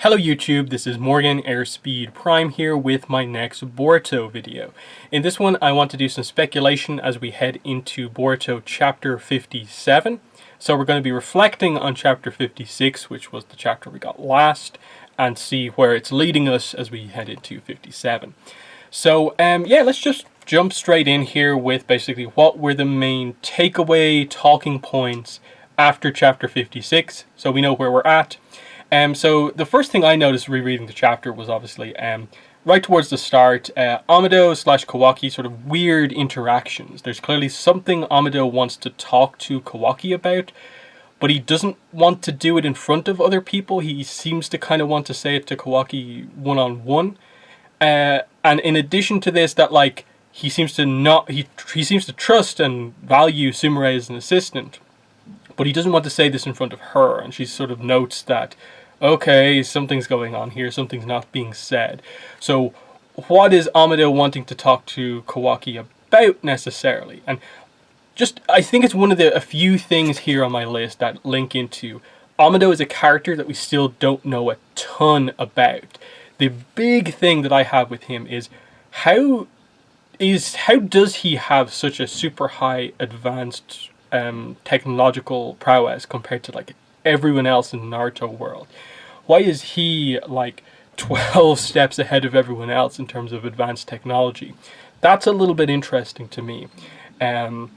Hello YouTube, this is Morgan Airspeed Prime here with my next Boruto video. In this one I want to do some speculation as we head into Boruto chapter 57. So we're going to be reflecting on chapter 56, which was the chapter we got last, and see where it's leading us as we head into 57. So yeah, let's just jump straight in here with basically what were the main takeaway talking points after chapter 56, so we know where we're at. So the first thing I noticed rereading the chapter was obviously right towards the start, Amado / Kawaki sort of weird interactions. There's clearly something Amado wants to talk to Kawaki about, but he doesn't want to do it in front of other people. He seems to kind of want to say it to Kawaki one-on-one. And in addition to this, that like he seems to trust and value Sumire as an assistant, but he doesn't want to say this in front of her, and she sort of notes that, okay, something's going on here, something's not being said. So what is Amado wanting to talk to Kawaki about necessarily? And just, I think it's one of a few things here on my list that link into Amado is a character that we still don't know a ton about. The big thing that I have with him is how does he have such a super high advanced technological prowess compared to like everyone else in the Naruto world? Why is he like 12 steps ahead of everyone else in terms of advanced technology? That's a little bit interesting to me. In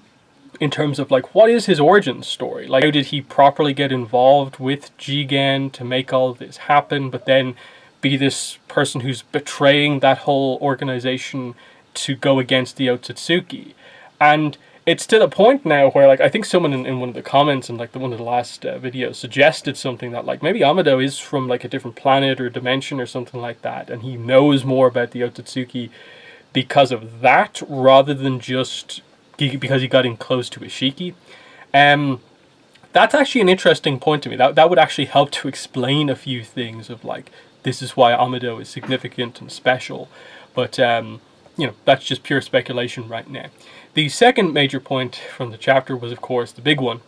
terms of like, what is his origin story? Like, how did he properly get involved with Jigen to make all of this happen, but then be this person who's betraying that whole organization to go against the Otsutsuki? And it's to the point now where, like, I think someone in one of the comments in like one of the last videos suggested something that like maybe Amado is from like a different planet or dimension or something like that, and he knows more about the Otsutsuki because of that, rather than just because he got in close to Ishiki. That's actually an interesting point to me. That would actually help to explain a few things of like, this is why Amado is significant and special. But you know, that's just pure speculation right now. The second major point from the chapter was, of course, the big one.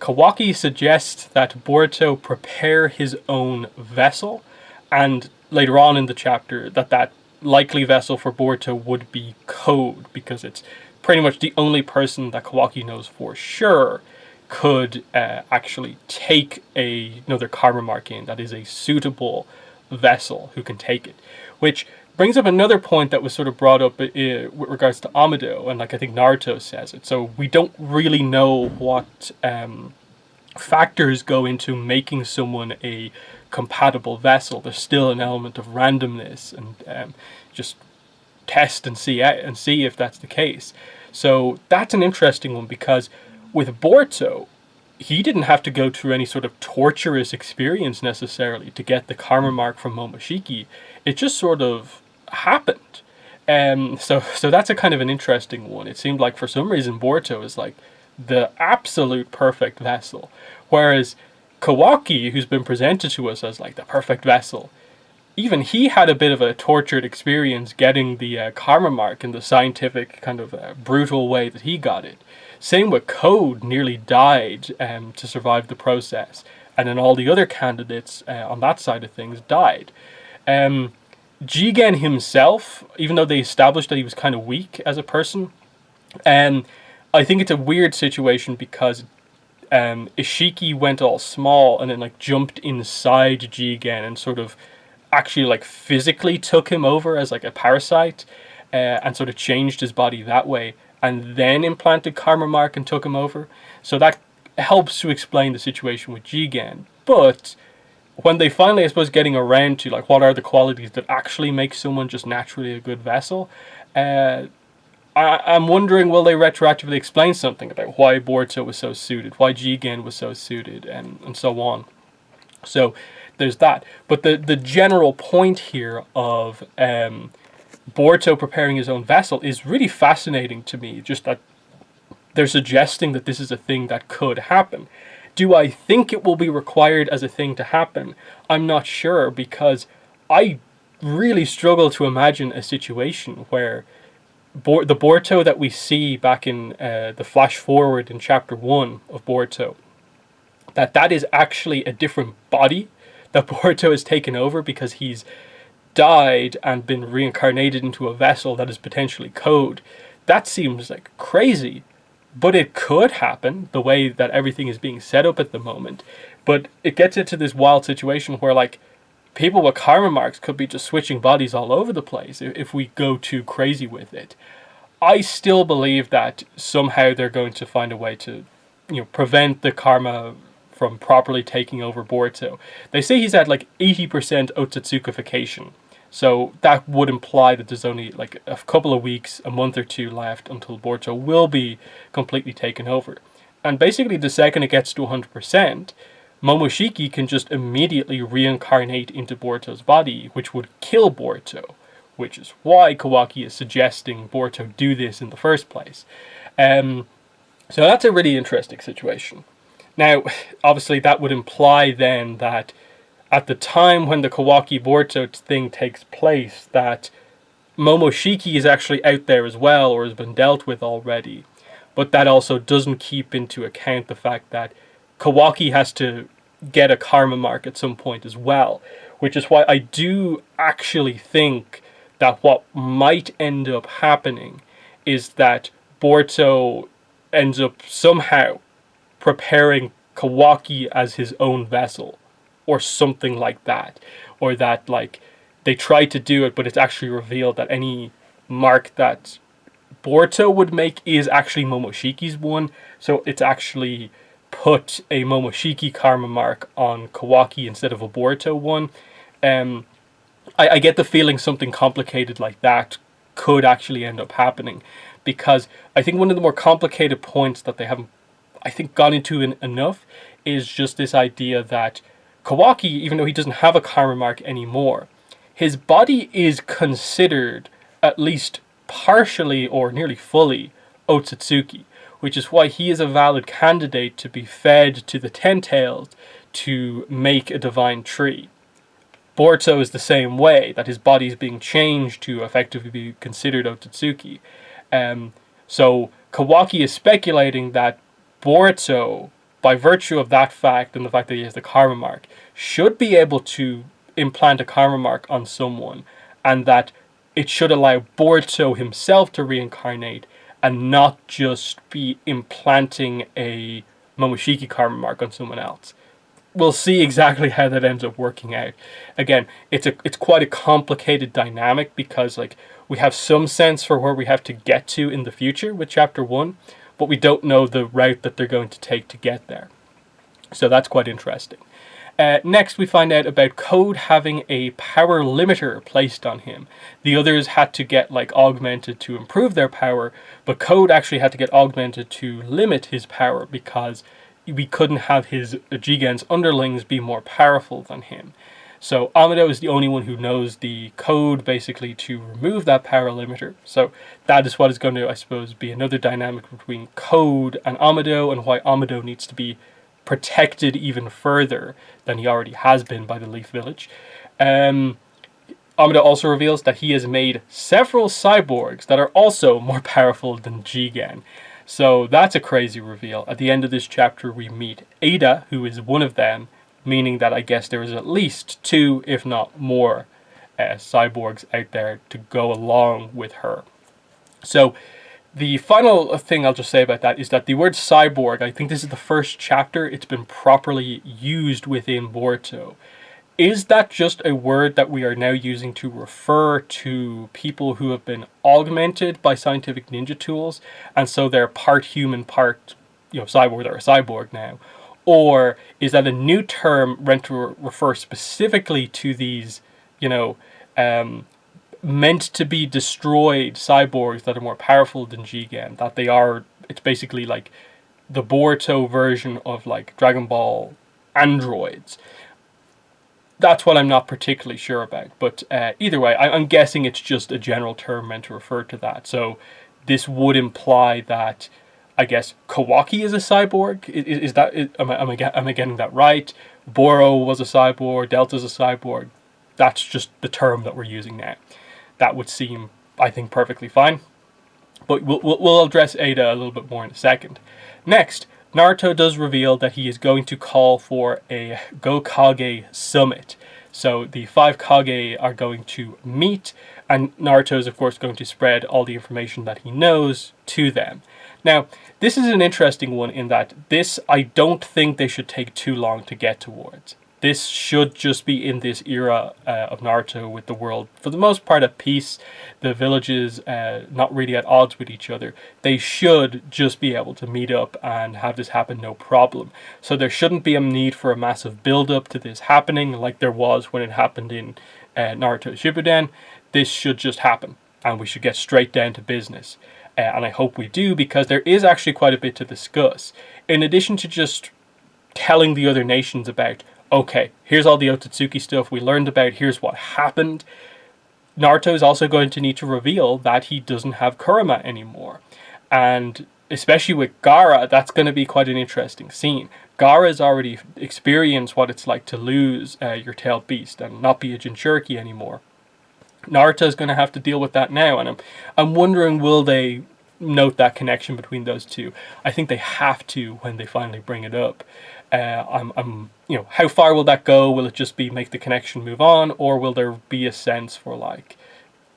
Kawaki suggests that Boruto prepare his own vessel, and later on in the chapter that likely vessel for Boruto would be Code, because it's pretty much the only person that Kawaki knows for sure could actually take another Karma Mark in that is a suitable vessel who can take it, which brings up another point that was sort of brought up with regards to Amado, and like I think Naruto says it. So we don't really know what factors go into making someone a compatible vessel. There's still an element of randomness, and just test and see if that's the case. So that's an interesting one, because with Boruto, he didn't have to go through any sort of torturous experience necessarily to get the Karma Mark from Momoshiki. It just sort of happened. So that's a kind of an interesting one. It seemed like for some reason Boruto is like the absolute perfect vessel, whereas Kawaki, who's been presented to us as like the perfect vessel, even he had a bit of a tortured experience getting the Karma Mark in the scientific kind of brutal way that he got it. Same with Code, nearly died to survive the process, and then all the other candidates on that side of things died. Jigen himself, even though they established that he was kind of weak as a person, I think it's a weird situation because Ishiki went all small and then like jumped inside Jigen and sort of actually like physically took him over as like a parasite, and sort of changed his body that way, and then implanted Karma Mark and took him over. So that helps to explain the situation with Jigen. But when they finally, I suppose, getting around to like what are the qualities that actually make someone just naturally a good vessel, I'm wondering, will they retroactively explain something about why Boruto was so suited, why Jigen was so suited, and so on. So there's that. But the general point here of Boruto preparing his own vessel is really fascinating to me, just that they're suggesting that this is a thing that could happen. Do I think it will be required as a thing to happen? I'm not sure, because I really struggle to imagine a situation where the Boruto that we see back in the flash forward in chapter 1 of Boruto, that is actually a different body that Boruto has taken over because he's died and been reincarnated into a vessel that is potentially code. That seems like crazy, but it could happen the way that everything is being set up at the moment. But it gets into this wild situation where, like, people with karma marks could be just switching bodies all over the place if we go too crazy with it. I still believe that somehow they're going to find a way to, prevent the karma from properly taking over Boruto. They say he's at like 80% Otsutsukification. So that would imply that there's only like a couple of weeks, a month or two left until Boruto will be completely taken over. And basically the second it gets to 100%, Momoshiki can just immediately reincarnate into Boruto's body, which would kill Boruto, which is why Kawaki is suggesting Boruto do this in the first place. So that's a really interesting situation. Now, obviously that would imply then that at the time when the Kawaki Boruto thing takes place, that Momoshiki is actually out there as well, or has been dealt with already. But that also doesn't keep into account the fact that Kawaki has to get a karma mark at some point as well, which is why I do actually think that what might end up happening is that Boruto ends up somehow preparing Kawaki as his own vessel, or something like that, or that like they tried to do it, but it's actually revealed that any mark that Boruto would make is actually Momoshiki's one, so it's actually put a Momoshiki karma mark on Kawaki instead of a Boruto one. I get the feeling something complicated like that could actually end up happening, because I think one of the more complicated points that they haven't, I think, gone into enough is just this idea that Kawaki, even though he doesn't have a karma mark anymore, his body is considered at least partially or nearly fully Otsutsuki, which is why he is a valid candidate to be fed to the Ten Tails to make a divine tree. Boruto is the same way, that his body is being changed to effectively be considered Otsutsuki. So Kawaki is speculating that Boruto, by virtue of that fact and the fact that he has the karma mark, should be able to implant a karma mark on someone, and that it should allow Boruto himself to reincarnate and not just be implanting a Momoshiki karma mark on someone else. We'll see exactly how that ends up working out. Again, it's quite a complicated dynamic, because like we have some sense for where we have to get to in the future with chapter 1, but we don't know the route that they're going to take to get there. So that's quite interesting. Next, we find out about Code having a power limiter placed on him. The others had to get like augmented to improve their power, but Code actually had to get augmented to limit his power, because we couldn't have his Jigen's underlings be more powerful than him. So Amado is the only one who knows the code basically to remove that power limiter. So that is what is going to, I suppose, be another dynamic between Code and Amado, and why Amado needs to be protected even further than he already has been by the Leaf Village. Amado also reveals that he has made several cyborgs that are also more powerful than Jigen. So that's a crazy reveal. At the end of this chapter, we meet Ada, who is one of them, meaning that I guess there is at least 2, if not more, cyborgs out there to go along with her. So the final thing I'll just say about that is that the word cyborg, I think this is the first chapter it's been properly used within Boruto. Is that just a word that we are now using to refer to people who have been augmented by scientific ninja tools, and so they're part human, part cyborg, they're a cyborg now? Or is that a new term meant to refer specifically to these, meant to be destroyed cyborgs that are more powerful than Jigen? That they are, it's basically like the Boruto version of like Dragon Ball androids. That's what I'm not particularly sure about. But either way, I'm guessing it's just a general term meant to refer to that. So this would imply that, I guess, Kawaki is a cyborg. Am I getting that right? Boro was a cyborg. Delta's a cyborg. That's just the term that we're using now. That would seem, I think, perfectly fine. But we'll address Ada a little bit more in a second. Next, Naruto does reveal that he is going to call for a Gokage summit. So the 5 Kage are going to meet, and Naruto is of course going to spread all the information that he knows to them. Now, this is an interesting one in that this, I don't think they should take too long to get towards. This should just be in this era of Naruto with the world, for the most part, at peace. The villages not really at odds with each other. They should just be able to meet up and have this happen no problem. So there shouldn't be a need for a massive build-up to this happening like there was when it happened in Naruto Shippuden. This should just happen, and we should get straight down to business. And I hope we do, because there is actually quite a bit to discuss. In addition to just telling the other nations about, okay, here's all the Otsutsuki stuff we learned about, here's what happened, Naruto is also going to need to reveal that he doesn't have Kurama anymore. And especially with Gaara, that's going to be quite an interesting scene. Gaara has already experienced what it's like to lose your tailed beast and not be a Jinchuriki anymore. Naruto's going to have to deal with that now, and I'm wondering, will they note that connection between those two? I think they have to when they finally bring it up. How far will that go? Will it just be make the connection move on, or will there be a sense for like,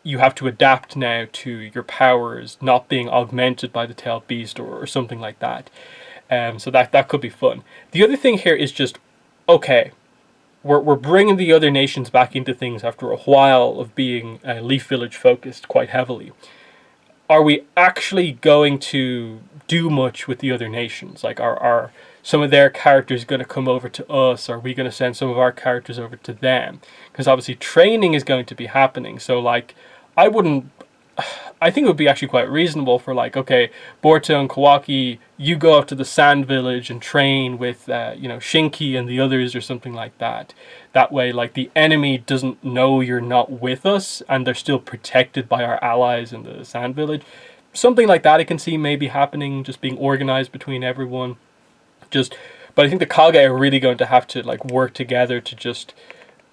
you have to adapt now to your powers not being augmented by the tailed beast or something like that? So that could be fun. The other thing here is just, okay, we're bringing the other nations back into things after a while of being Leaf Village focused quite heavily. Are we actually going to do much with the other nations? Like, are some of their characters going to come over to us? Are we going to send some of our characters over to them? Because obviously training is going to be happening. So like, I think it would be actually quite reasonable for like, okay, Boruto and Kawaki, you go up to the Sand Village and train with, Shinki and the others or something like that. That way, like, the enemy doesn't know you're not with us and they're still protected by our allies in the Sand Village. Something like that I can see maybe happening, just being organized between everyone. But I think the Kage are really going to have to like work together to just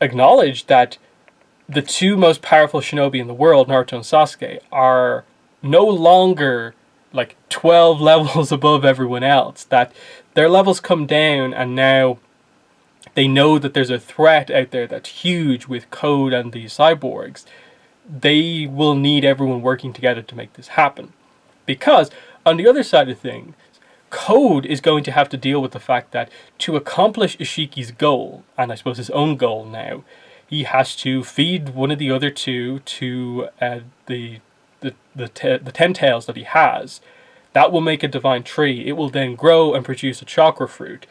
acknowledge that the two most powerful shinobi in the world, Naruto and Sasuke, are no longer like 12 levels above everyone else. That their levels come down, and now they know that there's a threat out there that's huge with Code and the cyborgs. They will need everyone working together to make this happen. Because on the other side of things, Code is going to have to deal with the fact that to accomplish Ishiki's goal, and I suppose his own goal now, he has to feed one of the other two to the 10 tails that he has. That will make a divine tree. It will then grow and produce a chakra fruit.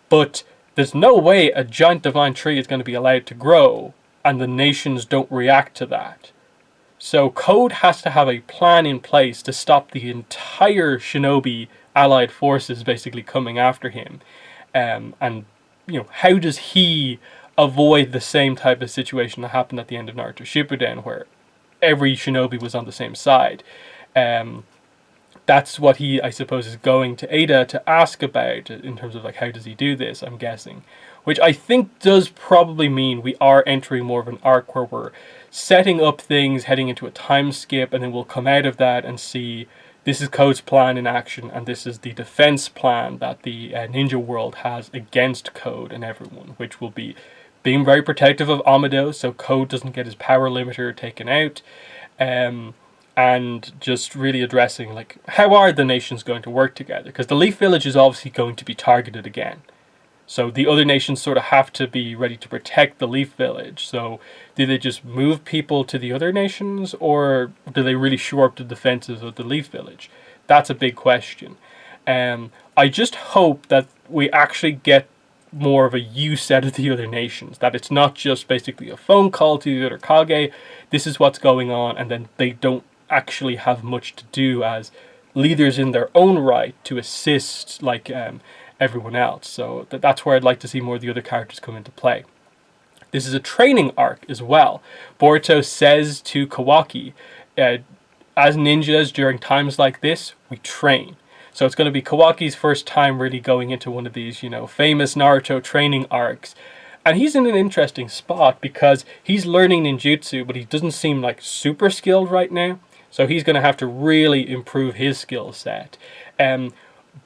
But there's no way a giant divine tree is going to be allowed to grow and the nations don't react to that. So Code has to have a plan in place to stop the entire shinobi allied forces basically coming after him. How does he avoid the same type of situation that happened at the end of Naruto Shippuden, where every shinobi was on the same side? That's what he, I suppose, is going to Ada to ask about in terms of like, how does he do this, I'm guessing. Which I think does probably mean we are entering more of an arc where we're setting up things, heading into a time skip, and then we'll come out of that and see this is Code's plan in action, and this is the defense plan that the ninja world has against Code and everyone, which will be being very protective of Amado so Code doesn't get his power limiter taken out, and just really addressing like, how are the nations going to work together? Because the Leaf Village is obviously going to be targeted again. So the other nations sort of have to be ready to protect the Leaf Village. So do they just move people to the other nations, or do they really shore up the defenses of the Leaf Village? That's a big question. I just hope that we actually get more of a use out of the other nations. That it's not just basically a phone call to the other Kage, this is what's going on, and then they don't actually have much to do as leaders in their own right to assist like everyone else. So that's where I'd like to see more of the other characters come into play. This is a training arc as well. Boruto says to Kawaki, as ninjas during times like this, we train. So it's going to be Kawaki's first time really going into one of these, famous Naruto training arcs. And he's in an interesting spot because he's learning ninjutsu, but he doesn't seem like super skilled right now. So he's going to have to really improve his skill set.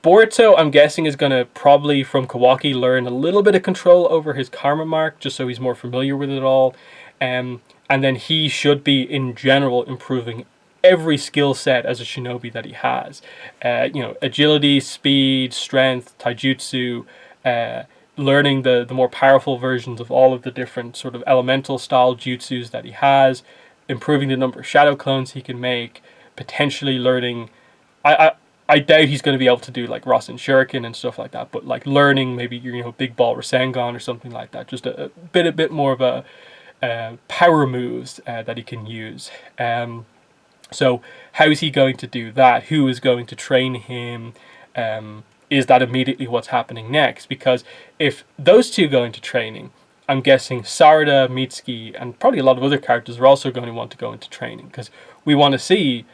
Boruto, I'm guessing, is going to probably, from Kawaki, learn a little bit of control over his karma mark, just so he's more familiar with it all. And then he should be, in general, improving every skill set as a shinobi that he has. Agility, speed, strength, taijutsu, learning the more powerful versions of all of the different sort of elemental style jutsus that he has, improving the number of shadow clones he can make, potentially learning. I doubt he's going to be able to do like Rasen Shuriken and stuff like that, but like learning maybe Big Ball Rasengan or something like that, just a bit more of a power moves that he can use. So how is he going to do that? Who is going to train him? Is that immediately what's happening next? Because if those two go into training, I'm guessing Sarada, Mitsuki, and probably a lot of other characters are also going to want to go into training, because we want to see.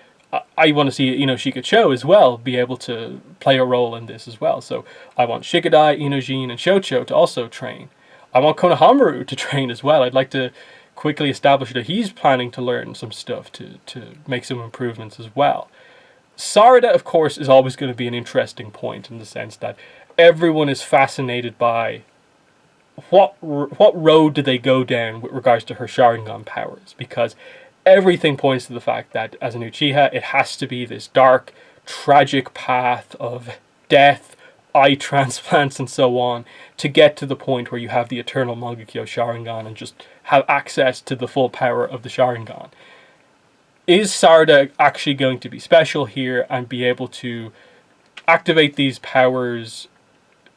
I want to see Shikacho as well be able to play a role in this as well. So I want Shikadai, Inojin, and Shocho to also train. I want Konohamaru to train as well. I'd like to quickly establish that he's planning to learn some stuff to make some improvements as well. Sarada, of course, is always going to be an interesting point in the sense that everyone is fascinated by what road do they go down with regards to her Sharingan powers, because everything points to the fact that as an Uchiha, it has to be this dark, tragic path of death, eye transplants, and so on, to get to the point where you have the eternal Mangekyo Sharingan and just have access to the full power of the Sharingan. Is Sarada actually going to be special here and be able to activate these powers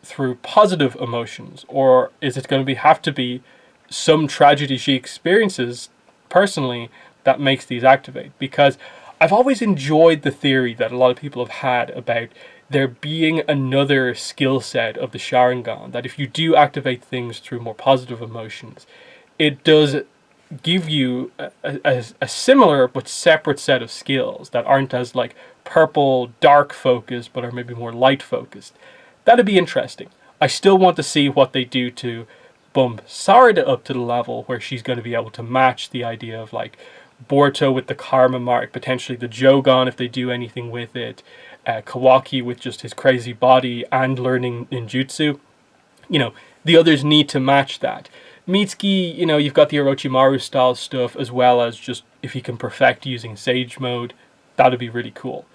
through positive emotions, or is it going to have to be some tragedy she experiences personally that makes these activate? Because I've always enjoyed the theory that a lot of people have had about there being another skill set of the Sharingan, that if you do activate things through more positive emotions, it does give you a similar but separate set of skills that aren't as like purple dark focused but are maybe more light focused. That'd be interesting. I still want to see what they do to bump Sarada up to the level where she's going to be able to match the idea of like Boruto with the karma mark, potentially the Jogan if they do anything with it, Kawaki with just his crazy body and learning ninjutsu. The others need to match that. Mitsuki, you've got the Orochimaru style stuff, as well as just if he can perfect using Sage mode, that'd be really cool.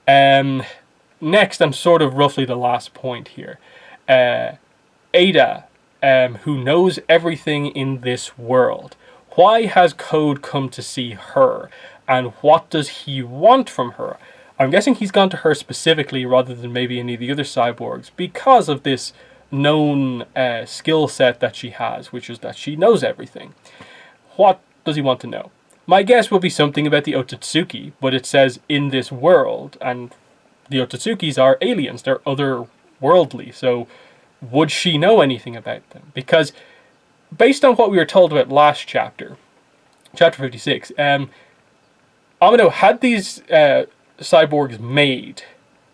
Next, and sort of roughly the last point here, Ada, who knows everything in this world. Why has Code come to see her, and what does he want from her? I'm guessing he's gone to her specifically rather than maybe any of the other cyborgs because of this known skill set that she has, which is that she knows everything. What does he want to know? My guess will be something about the Otsutsuki, but it says in this world, and the Otsutsukis are aliens, they're otherworldly, so would she know anything about them? Because based on what we were told about last chapter, chapter 56, Amado had these cyborgs made.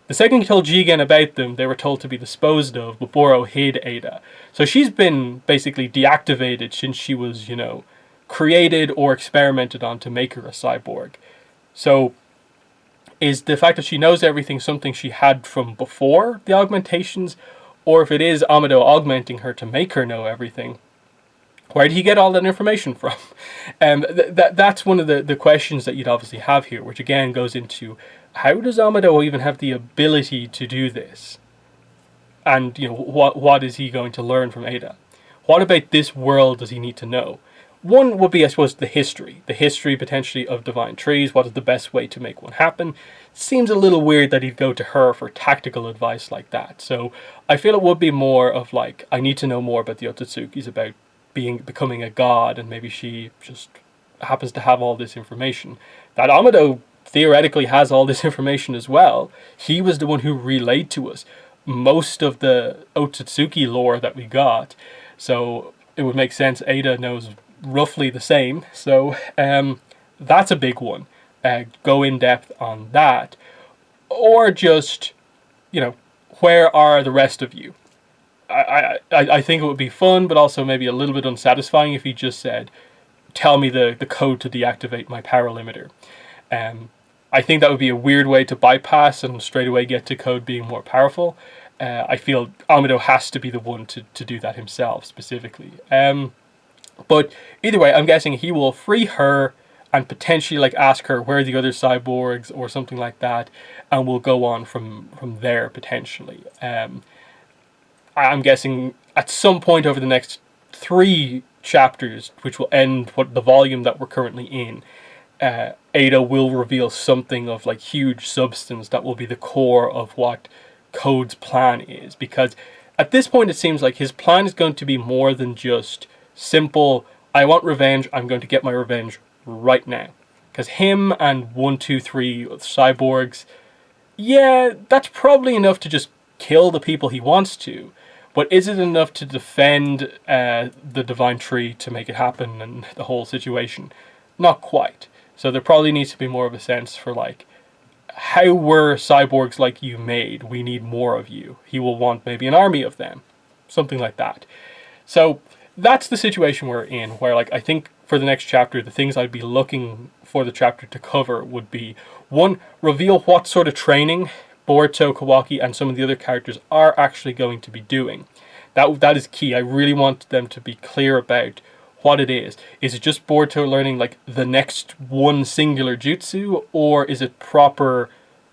The second he told Jigen about them, they were told to be disposed of, but Boro hid Ada. So she's been basically deactivated since she was, created or experimented on to make her a cyborg. So is the fact that she knows everything something she had from before the augmentations, or if it is Amado augmenting her to make her know everything, where did he get all that information from? That's one of the questions that you'd obviously have here, which again goes into how does Amado even have the ability to do this? And what is he going to learn from Ada? What about this world does he need to know? One would be, I suppose, the history potentially of divine trees. What is the best way to make one happen? Seems a little weird that he'd go to her for tactical advice like that. So I feel it would be more of like, I need to know more about the Otsutsukis, about becoming a god, and maybe she just happens to have all this information. That Amado theoretically has all this information as well. He was the one who relayed to us most of the Otsutsuki lore that we got. So it would make sense Ada knows roughly the same. So that's a big one. Go in depth on that. Or just, where are the rest of you? I think it would be fun, but also maybe a little bit unsatisfying if he just said, tell me the code to deactivate my power limiter. I think that would be a weird way to bypass and straight away get to Code being more powerful. I feel Amado has to be the one to do that himself specifically. But either way, I'm guessing he will free her and potentially like ask her where are the other cyborgs or something like that, and we'll go on from there potentially. I'm guessing at some point over the next 3 chapters, which will end what the volume that we're currently in, Ada will reveal something of like huge substance that will be the core of what Code's plan is, because at this point it seems like his plan is going to be more than just simple, I want revenge, I'm going to get my revenge right now. Because him and 1, 2, 3 cyborgs, yeah, that's probably enough to just kill the people he wants to. But is it enough to defend the Divine Tree to make it happen and the whole situation? Not quite. So there probably needs to be more of a sense for like, how were cyborgs like you made? We need more of you. He will want maybe an army of them. Something like that. So that's the situation we're in, where like I think for the next chapter, the things I'd be looking for the chapter to cover would be, 1, reveal what sort of training Boruto, Kawaki, and some of the other characters are actually going to be doing. That is key. I really want them to be clear about what it is. Is it just Boruto learning like the next one singular jutsu, or is it proper,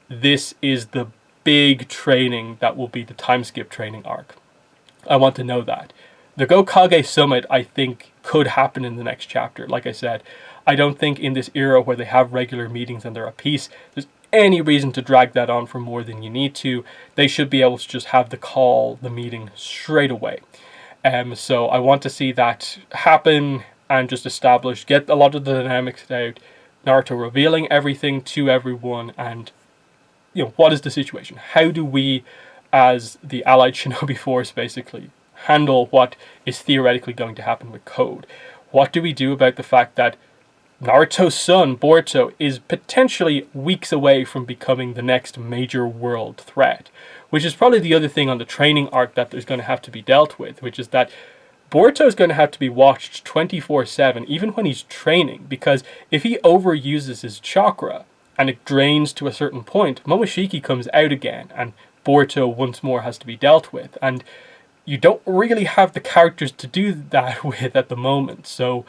this is the big training that will be the time skip training arc? I want to know that. The Gokage Summit, I think, could happen in the next chapter. Like I said, I don't think in this era where they have regular meetings and they're at peace, there's any reason to drag that on for more than you need to. They should be able to just have the meeting straight away. So I want to see that happen and just establish, get a lot of the dynamics out, Naruto revealing everything to everyone, and what is the situation? How do we, as the allied shinobi force, basically handle what is theoretically going to happen with Code? What do we do about the fact that Naruto's son, Boruto, is potentially weeks away from becoming the next major world threat? Which is probably the other thing on the training arc that there's going to have to be dealt with, which is that Boruto is going to have to be watched 24/7, even when he's training, because if he overuses his chakra and it drains to a certain point, Momoshiki comes out again, and Boruto once more has to be dealt with. And you don't really have the characters to do that with at the moment. So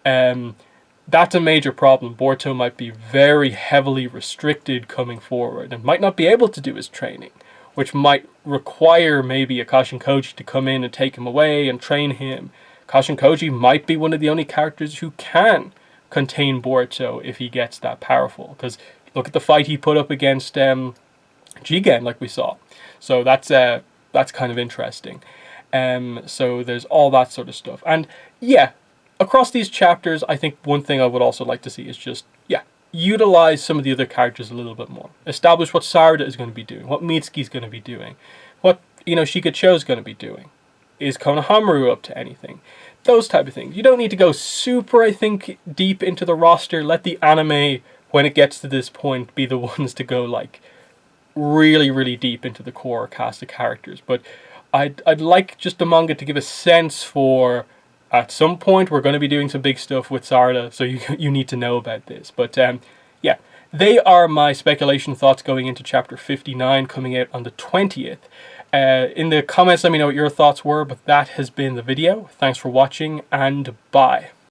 that's a major problem. Boruto might be very heavily restricted coming forward and might not be able to do his training, which might require maybe a Kashin Koji to come in and take him away and train him. Kashin Koji might be one of the only characters who can contain Boruto if he gets that powerful. Because look at the fight he put up against Jigen, like we saw. So that's kind of interesting. So there's all that sort of stuff. And yeah, across these chapters, I think one thing I would also like to see is just, utilize some of the other characters a little bit more. Establish what Sarada is going to be doing, what Mitsuki's going to be doing, what Shikacho is going to be doing. Is Konohamaru up to anything? Those type of things. You don't need to go super, I think, deep into the roster. Let the anime, when it gets to this point, be the ones to go like really, really deep into the core cast of characters. But I'd like just the manga to give a sense for, at some point we're going to be doing some big stuff with Sarada, so you need to know about this. But yeah, they are my speculation thoughts going into chapter 59, coming out on the 20th. In the comments, let me know what your thoughts were, but that has been the video. Thanks for watching, and bye.